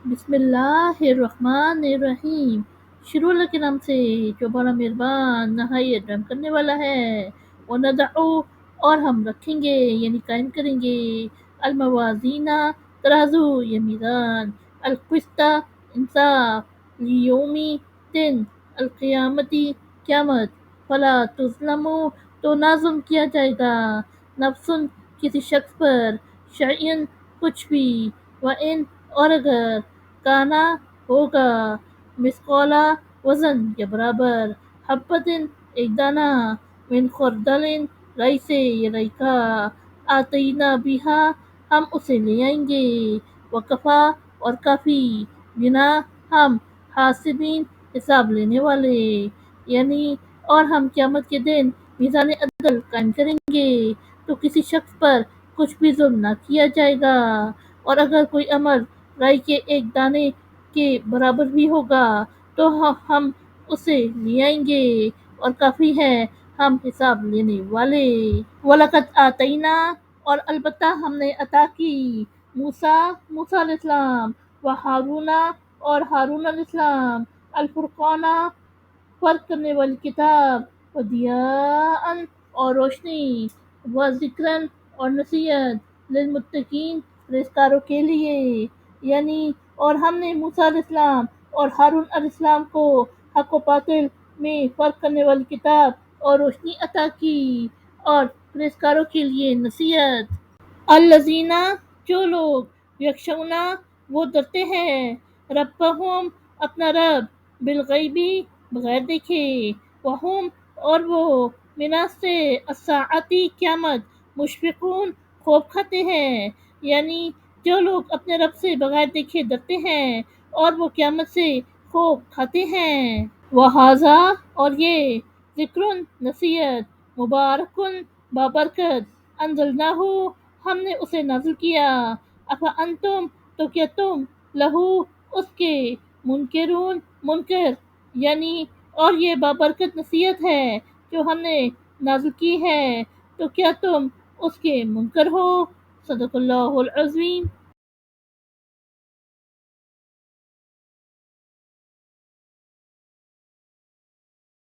بسم اللہ الرحمن الرحیم۔ شروع اللہ کے نام سے جو بڑا مہربان نہایت رحم کرنے والا ہے۔ وَنَضَعُ اور ہم رکھیں گے یعنی قائم کریں گے، الموازین ترازو یا میزان، القسط انصاف، لیومی دن، القیامتی قیامت، فلا تظلم تو نہ ظلم کیا جائے گا، نفس کسی شخص پر، شیئن کچھ بھی، وَإِنْ اور اگر کانا ہوگا، مثقالا وزن یا برابر، حبتن ایک دانہ، من خردل رائی سے یا رائی کا، آتینا بیہا ہم اسے لے آئیں گے، وکفا اور کافی، بنا ہم، حاسبین حساب لینے والے، یعنی اور ہم قیامت کے دن میزان عدل قائم کریں گے تو کسی شخص پر کچھ بھی ظلم نہ کیا جائے گا، اور اگر کوئی عمل رائی کے ایک دانے کے برابر بھی ہوگا تو ہم اسے لے آئیں گے، اور کافی ہے ہم حساب لینے والے۔ وَلَقَدْ آتَيْنَا اور البتہ ہم نے عطا کی، موسیٰ علیہ السلام، وہارون اور ہارون علیہ السلام، الفرقان فرق کرنے والی کتاب، وضیاءً اور روشنی، وذکراً اور نصیحت، للمتقین پرہیزگاروں کے لیے، یعنی اور ہم نے موسیٰ علیہ السلام اور ہارون علیہ السلام کو حق و باطل میں فرق کرنے والی کتاب اور روشنی عطا کی، اور پرہیزگاروں کے لیے نصیحت۔ الذین جو لوگ، یخشون وہ ڈرتے ہیں، ربہم اپنا رب، بالغیبی بغیر دیکھے، وہم اور وہ، من سے الساعتی قیامت، مشفقون خوف کھاتے ہیں، یعنی جو لوگ اپنے رب سے بغیر دیکھے ڈرتے ہیں اور وہ قیامت سے خوف کھاتے ہیں۔ وہذا اور یہ، ذکر نصیحت، مبارکن بابرکت، انزلناہ ہم نے اسے نازل کیا، افانتم تو کیا تم، لہو اس کے، منکرون منکر، یعنی اور یہ بابرکت نصیحت ہے جو ہم نے نازل کی ہے تو کیا تم اس کے منکر ہو۔ صدق اللہ العظیم۔